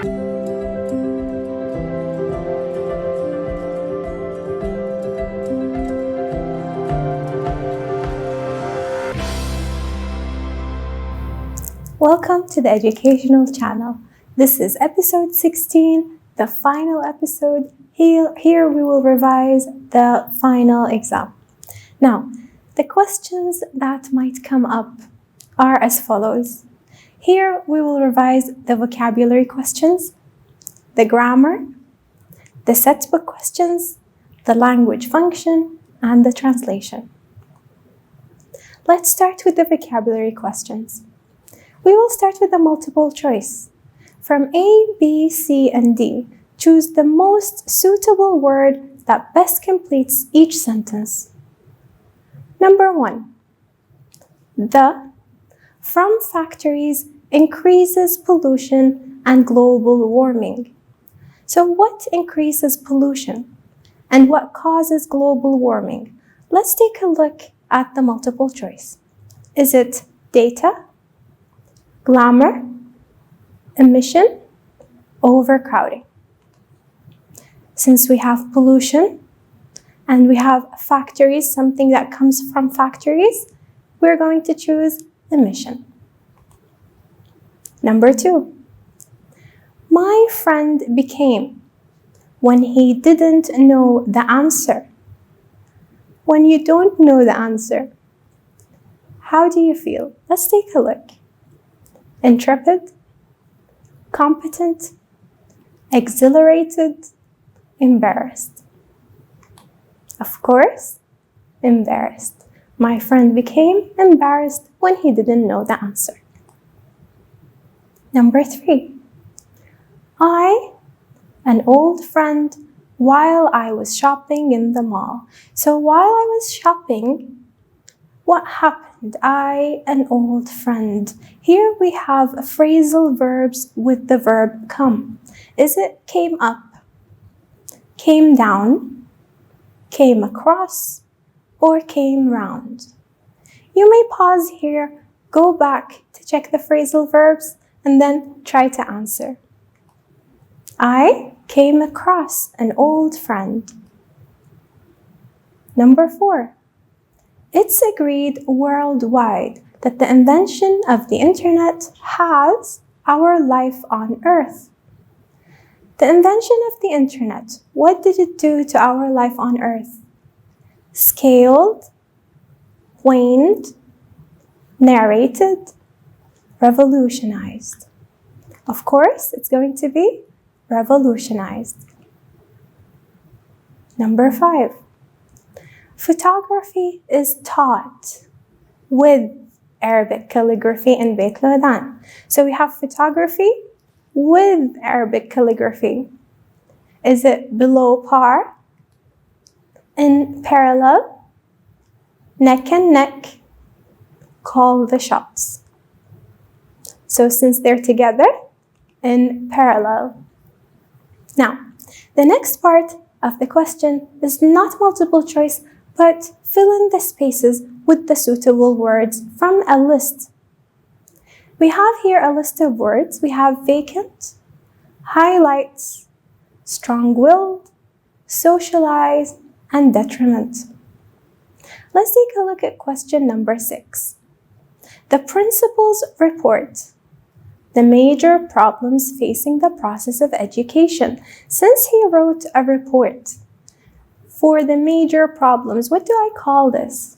Welcome to the educational channel. This is episode 16, the final episode. Here we will revise the final exam. Now, the questions that might come up are as follows. Here we will revise the vocabulary questions, the grammar, the set book questions, the language function, and the translation. Let's start with the vocabulary questions. We will start with the multiple choice. From A, B, C, and D, choose the most suitable word that best completes each sentence. Number 1. The from factories increases pollution and global warming. So what increases pollution and what causes global warming? Let's take a look at the multiple choice. Is it data, glamour, emission, overcrowding? Since we have pollution and we have factories, something that comes from factories, we're going to choose emission. Number 2. My friend became when he didn't know the answer. When you don't know the answer, how do you feel? Let's take a look. Intrepid, competent, exhilarated, embarrassed. Of course, embarrassed. My friend became embarrassed when he didn't know the answer. Number 3. I, an old friend, while I was shopping in the mall. So while I was shopping, what happened? I, an old friend. Here we have phrasal verbs with the verb come. Is it came up, came down, came across, or came round? You may pause here, go back to check the phrasal verbs, and then try to answer. I came across an old friend. Number 4. It's agreed worldwide that the invention of the internet has our life on Earth. The invention of the internet, what did it do to our life on Earth? Scaled, waned, narrated, revolutionized. Of course, it's going to be revolutionized. Number 5. Photography is taught with Arabic calligraphy in Beit Lodan. So we have photography with Arabic calligraphy. Is it below par, in parallel, neck and neck? Call the shots. So since they're together, in parallel. Now, the next part of the question is not multiple choice, but fill in the spaces with the suitable words from a list. We have here a list of words. We have vacant, highlights, strong-willed, socialize, and detriment. Let's take a look at question number 6. The principal's report. The major problems facing the process of education. Since he wrote a report for the major problems, what do I call this?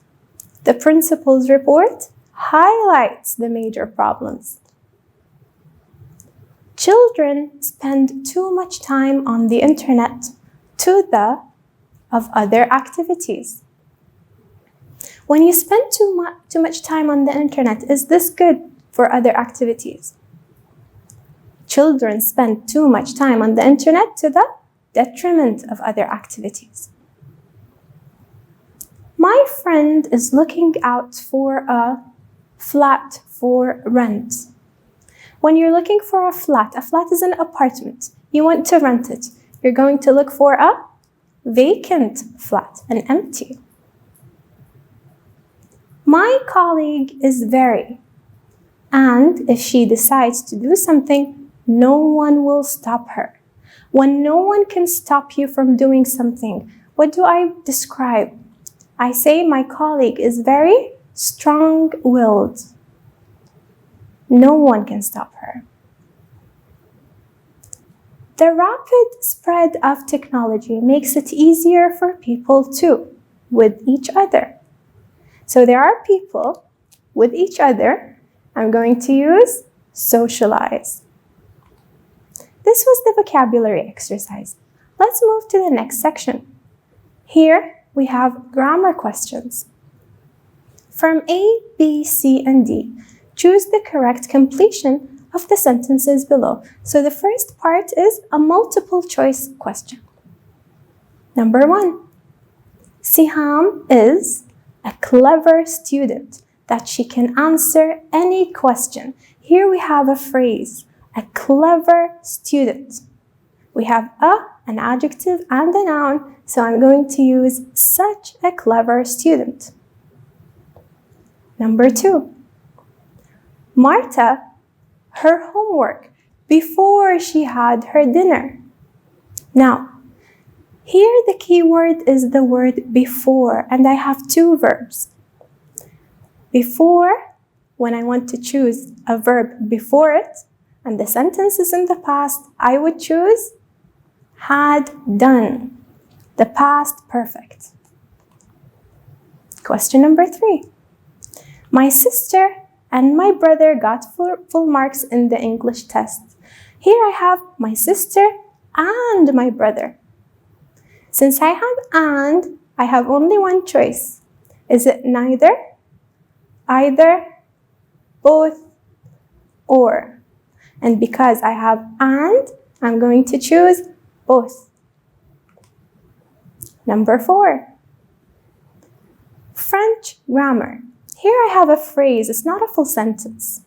The principal's report highlights the major problems. Children spend too much time on the internet to the of other activities. When you spend too much time on the internet, is this good for other activities? Children spend too much time on the internet to the detriment of other activities. My friend is looking out for a flat for rent. When you're looking for a flat is an apartment. You want to rent it. You're going to look for a vacant flat, an empty. My colleague is very, and if she decides to do something, No one will stop her. When no one can stop you from doing something, what do I describe? I say my colleague is very strong-willed. No one can stop her. The rapid spread of technology makes it easier for people too, with each other. So there are people with each other. I'm going to use socialize. This was the vocabulary exercise. Let's move to the next section. Here we have grammar questions. From A, B, C, and D, choose the correct completion of the sentences below. So the first part is a multiple choice question. Number 1. Siham is a clever student that she can answer any question. Here we have a phrase, a clever student. We have an adjective and a noun, so I'm going to use such a clever student. Number 2. Marta, her homework before she had her dinner. Now, here the key word is the word before, and I have two verbs. Before, when I want to choose a verb before it, and the sentence is in the past, I would choose had done, the past perfect. Question number 3. My sister and my brother got full marks in the English test. Here I have my sister and my brother. Since I have and, I have only one choice. Is it neither, either, both, or? And because I have and, I'm going to choose both. Number 4. French grammar. Here I have a phrase, it's not a full sentence.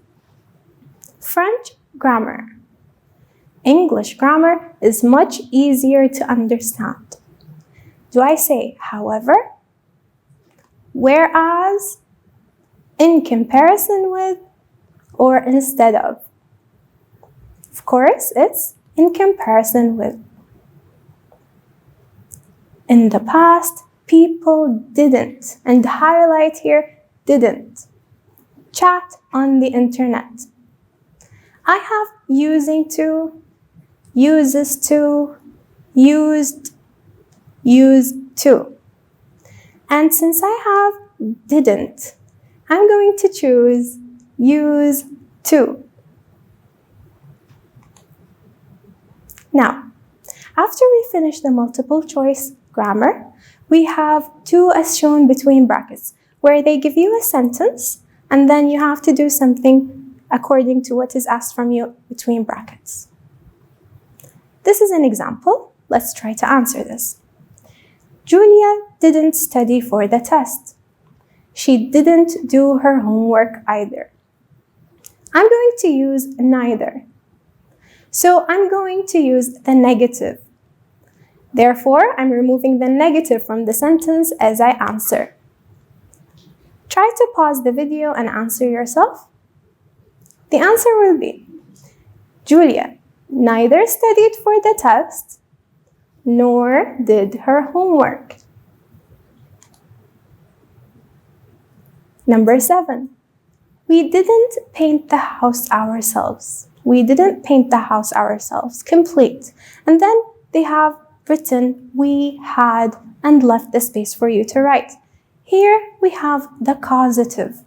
French grammar. English grammar is much easier to understand. Do I say however, whereas, in comparison with, or instead of? Of course, it's in comparison with. In the past, people didn't, and highlight here, didn't, chat on the internet. I have using to, uses to, used, used to. And since I have didn't, I'm going to choose use to. Now, after we finish the multiple choice grammar, we have to as shown between brackets, where they give you a sentence and then you have to do something according to what is asked from you between brackets. This is an example. Let's try to answer this. Julia didn't study for the test. She didn't do her homework either. I'm going to use neither. So I'm going to use the negative. Therefore, I'm removing the negative from the sentence as I answer. Try to pause the video and answer yourself. The answer will be, Julia neither studied for the test nor did her homework. Number 7. We didn't paint the house ourselves. We didn't paint the house ourselves. Complete. And then they have written we had and left the space for you to write. Here we have the causative.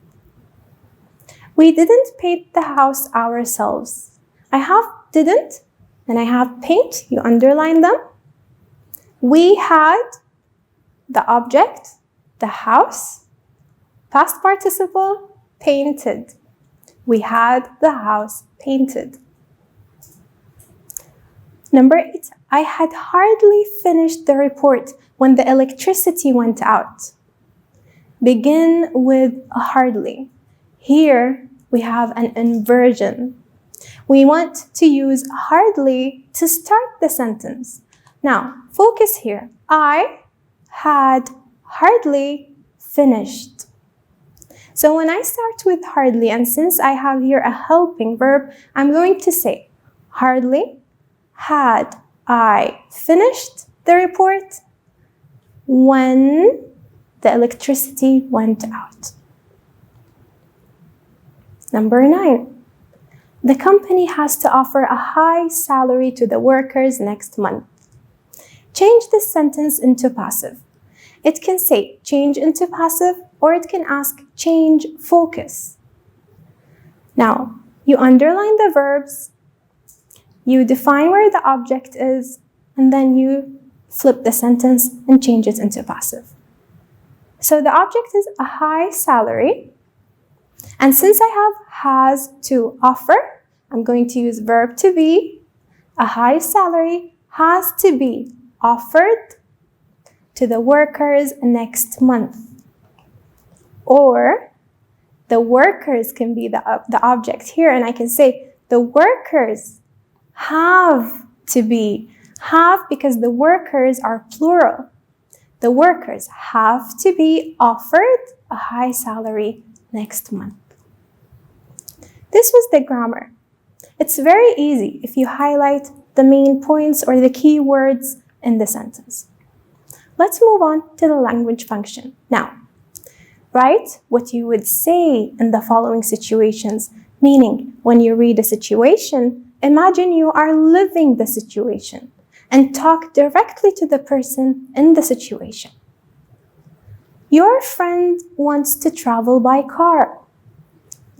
We didn't paint the house ourselves. I have didn't and I have paint. You underline them. We had the object, the house, past participle, painted. We had the house painted. Number 8, I had hardly finished the report when the electricity went out. Begin with hardly. Here we have an inversion. We want to use hardly to start the sentence. Now, focus here. I had hardly finished. So when I start with hardly, and since I have here a helping verb, I'm going to say, Hardly. Had I finished the report when the electricity went out. Number 9. The company has to offer a high salary to the workers next month. Change this sentence into passive. It can say change into passive, or it can ask change focus. Now, you underline the verbs, you define where the object is, and then you flip the sentence and change it into passive. So the object is a high salary, and since I have has to offer, I'm going to use verb to be. A high salary has to be offered to the workers next month. Or the workers can be the object here, and I can say the workers have to be. Have because the workers are plural. The workers have to be offered a high salary next month. This was the grammar. It's very easy if you highlight the main points or the key words in the sentence. Let's move on to the language function. Now, write what you would say in the following situations, meaning when you read a situation, imagine you are living the situation and talk directly to the person in the situation. Your friend wants to travel by car.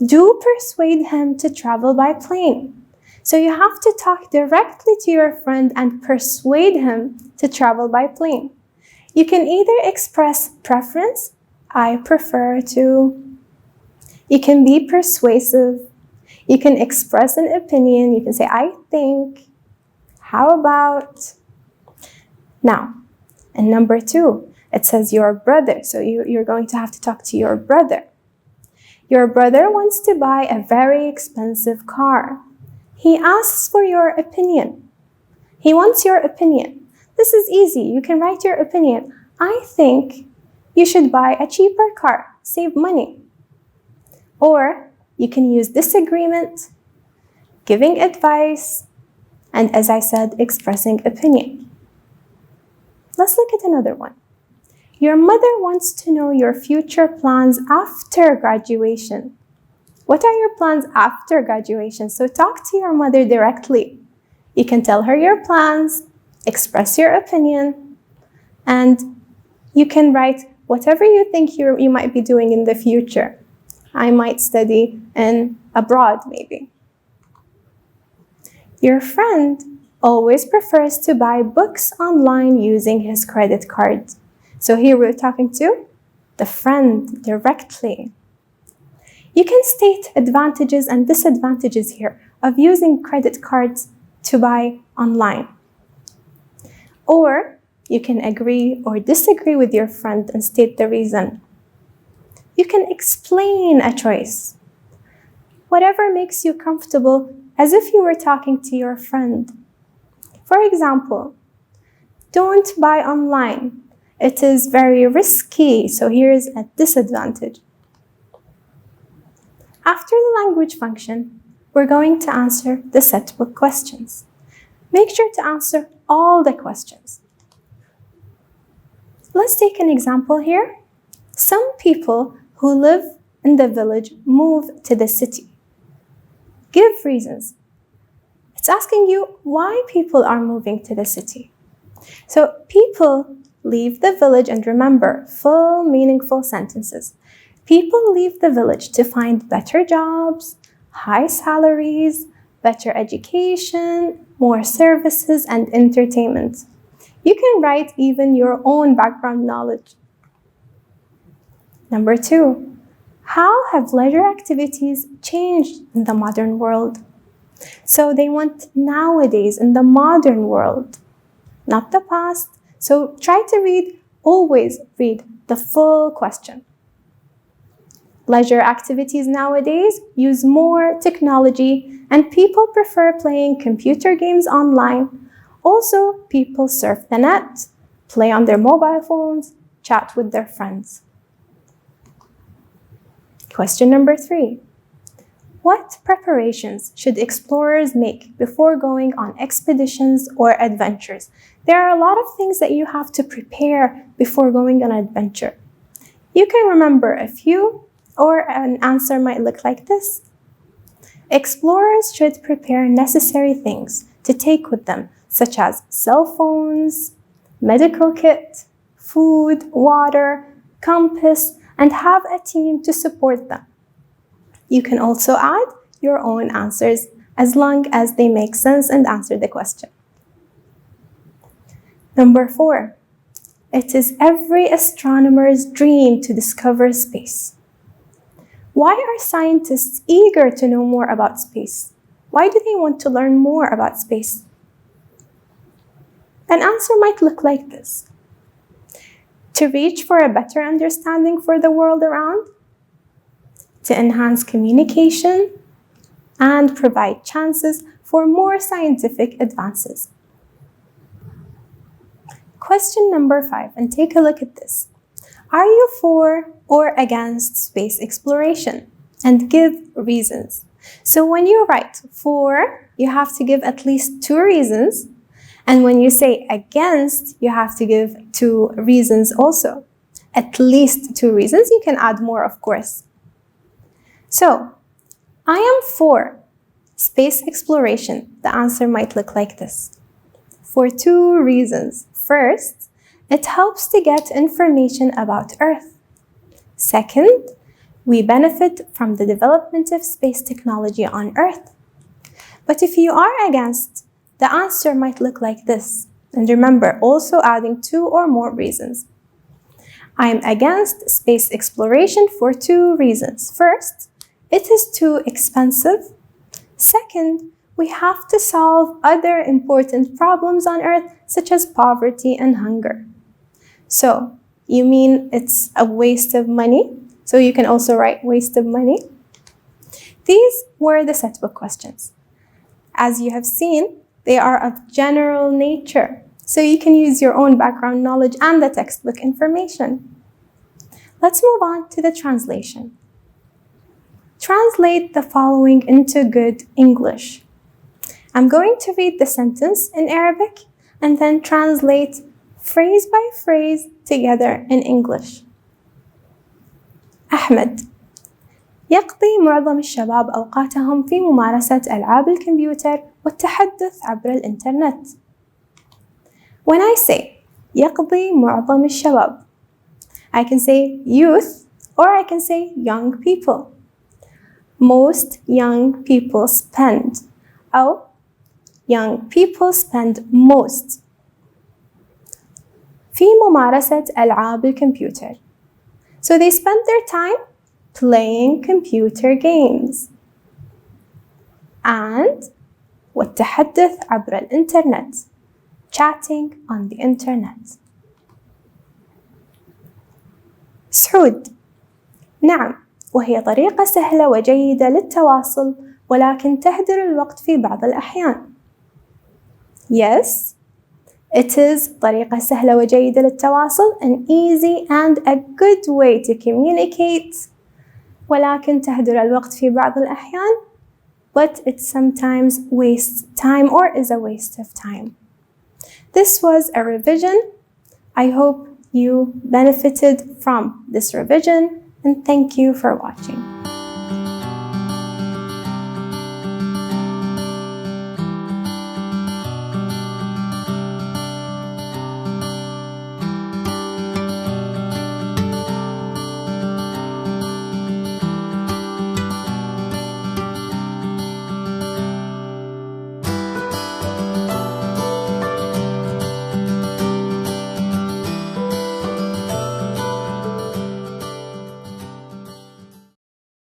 Do persuade him to travel by plane. So you have to talk directly to your friend and persuade him to travel by plane. You can either express preference, I prefer to. You can be persuasive. You can express an opinion. You can say, I think. How about? Now, and number 2, it says your brother. So you're going to have to talk to your brother. Your brother wants to buy a very expensive car. He asks for your opinion. He wants your opinion. This is easy. You can write your opinion. I think you should buy a cheaper car. Save money. Or you can use disagreement, giving advice, and as I said, expressing opinion. Let's look at another one. Your mother wants to know your future plans after graduation. What are your plans after graduation? So talk to your mother directly. You can tell her your plans, express your opinion, and you can write whatever you think you might be doing in the future. I might study abroad, maybe. Your friend always prefers to buy books online using his credit card. So here we're talking to the friend directly. You can state advantages and disadvantages here of using credit cards to buy online. Or you can agree or disagree with your friend and state the reason. You can explain a choice. Whatever makes you comfortable, as if you were talking to your friend. For example, don't buy online. It is very risky, so here is a disadvantage. After the language function, we're going to answer the set book questions. Make sure to answer all the questions. Let's take an example here. Some people who live in the village move to the city. Give reasons. It's asking you why people are moving to the city. So people leave the village, and remember, full meaningful sentences. People leave the village to find better jobs, high salaries, better education, more services, and entertainment. You can write even your own background knowledge. Number 2, how have leisure activities changed in the modern world? So they want nowadays in the modern world, not the past. So try to always read the full question. Leisure activities nowadays use more technology, and people prefer playing computer games online. Also, people surf the net, play on their mobile phones, chat with their friends. Question number 3. What preparations should explorers make before going on expeditions or adventures? There are a lot of things that you have to prepare before going on an adventure. You can remember a few, or an answer might look like this. Explorers should prepare necessary things to take with them, such as cell phones, medical kit, food, water, compass, and have a team to support them. You can also add your own answers as long as they make sense and answer the question. Number 4. It is every astronomer's dream to discover space. Why are scientists eager to know more about space? Why do they want to learn more about space? An answer might look like this. To reach for a better understanding for the world around, to enhance communication, and provide chances for more scientific advances. Question number 5, and take a look at this. Are you for or against space exploration? And give reasons. So when you write for, you have to give at least 2 reasons. And when you say against, you have to give 2 reasons also. At least 2 reasons. You can add more, of course. So, I am for space exploration. The answer might look like this. For 2 reasons. First, it helps to get information about Earth. Second, we benefit from the development of space technology on Earth. But if you are against, the answer might look like this. And remember, also adding 2 or more reasons. I am against space exploration for 2 reasons. First, it is too expensive. Second, we have to solve other important problems on Earth, such as poverty and hunger. So, you mean it's a waste of money? So you can also write waste of money. These were the setbook questions. As you have seen, they are of general nature. So you can use your own background knowledge and the textbook information. Let's move on to the translation. Translate the following into good English. I'm going to read the sentence in Arabic and then translate phrase by phrase together in English. أحمد يقضي معظم الشباب أوقاتهم في ممارسة ألعاب الكمبيوتر والتحدث عبر الإنترنت. When I say يقضي معظم الشباب, I can say youth or I can say young people. Most young people spend أو young people spend most في ممارسة ألعاب الكمبيوتر. So they spend their time playing computer games. And والتحدث عبر الإنترنت, chatting on the internet. سعود نعم، وهي طريقة سهلة وجيدة للتواصل ولكن تهدر الوقت في بعض الأحيان. Yes, it is طريقة سهلة وجيدة للتواصل, an easy and a good way to communicate, ولكن تهدر الوقت في بعض الأحيان, but it sometimes wastes time or is a waste of time. This was a revision. I hope you benefited from this revision and thank you for watching.